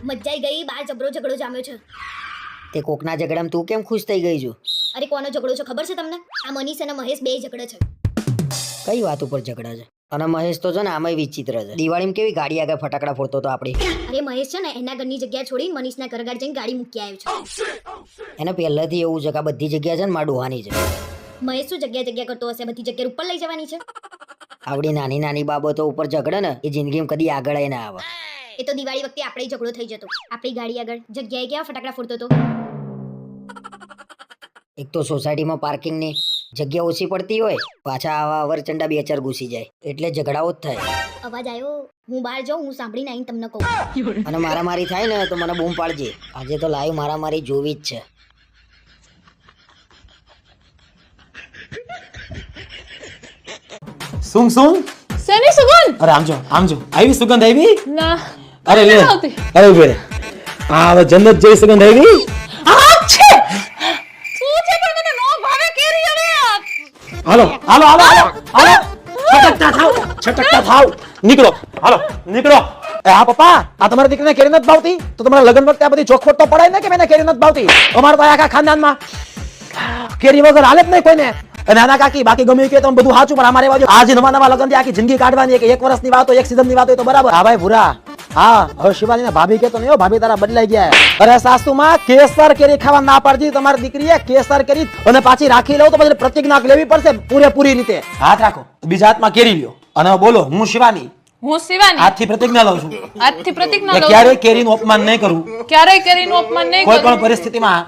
મજાઈ ગઈ, બાર જબરો ઝઘડો જામ્યો છે. તે કોકના ઝઘડામાં તું કેમ ખુશ થઈ ગઈ છું? અરે કોનો ઝઘડો છે ખબર છે તમને? આ મનીષ અને મહેશ બે ઝઘડે છે. કઈ વાત ઉપર ઝઘડા છે? અને મહેશ તો છે ને આમાંય વિચિત્ર છે. દિવાળીમાં કેવી ગાડી આગળ ફટાકડા ફોડતો તો આપણી. અરે મહેશ છે ને એના ઘરની જગ્યા છોડીને મનીષના ઘર આગળ જઈને ગાડી મૂકી આવ્યો છે. એને પહેલેથી એવું છે કે આ બધી જગ્યા છે ને માં ડોહાની છે. મહેશ શું જગ્યા કરતો હશે? બધી જગ્યા ઉપર લઈ જવાની છે. આવડી નાની નાની બાબતો ઉપર ઝઘડે ને એ જિંદગીમાં કદી આગળ ના આવે. એ તો દિવાળી વખતે આપણે ઝઘડો થઈ જતો. આપણી ગાડી આગળ જગ્યાએ ક્યાં ફટાકડા ફોડતો હતો. એક તો સોસાયટીમાં પાર્કિંગની જગ્યા ઓછી પડતી હોય, પાછા આવા અવરચંડા બે ચાર ઘૂસી જાય એટલે ઝઘડાઓ જ થાય. અવાજ આવ્યો, હું બહાર જાઉં, હું સાંભળીને આવીને તમને કહું. અને મારામારી થાય ને તો મને બૂમ પાડજે. આજે તો લાઈવ મારામારી જોવી જ છે. સુંગ સુંગ શેની સુગંધ? અરે આમજો આવી સુગંધ આવી? ના અરે લે આવતી. અરે ઉભે રે. આ હવે જન્નત જેવી સુગંધ આવી. આ છે શું છે પણ મને નો ભાવે કેરી હવે. હાલો હાલો હાલો હાલો છટકતા થાવ નીકળો. હાલો નીકળો. એ હા પપ્પા, આ તમારા દીકરીને કેરી નથી ભાવતી તો તમારા લગ્ન વખતે આ બધી ચોખવટ તો પડાય ને કે મને કેરી નથી ભાવતી. અમારા તો આખા ખાનદાનમાં કેરી વગર હાલે જ નહીં કોઈને. નાના કાકી બાકી ગમે કે તમે બધું સાચું, પણ અમારે બાજુ આજે નવા નવા લગ્ન આખી જિંદગી કાઢવાની કે એક વર્ષની વાત હોય એક સીઝનની વાત હોય તો બરાબર. હા ભાઈ ભૂરા, હા હવે શિવાની ને ભાભી કેતો નહીં, ભાભી તારા બદલાઈ ગયા. અરે સાસુ માં કેસર કેરી ખાવા ના પાડતી તમારી દીકરીએ. કેસર કેરી અને પાછી રાખી લઉં તો પછી પ્રતિજ્ઞા લેવી પડશે પૂરેપૂરી રીતે. હાથ રાખો, બીજા હાથમાં કેરી લ્યો અને બોલો હું શિવાની. હું શિવાની આજથી પ્રતિજ્ઞા લઉં છું આજથી પ્રતિજ્ઞા લઉં ક્યારેય કેરીનું અપમાન નહીં કરવું ક્યારેય કેરીનું અપમાન નહીં કોઈ કરું. પણ પરિસ્થિતિમાં.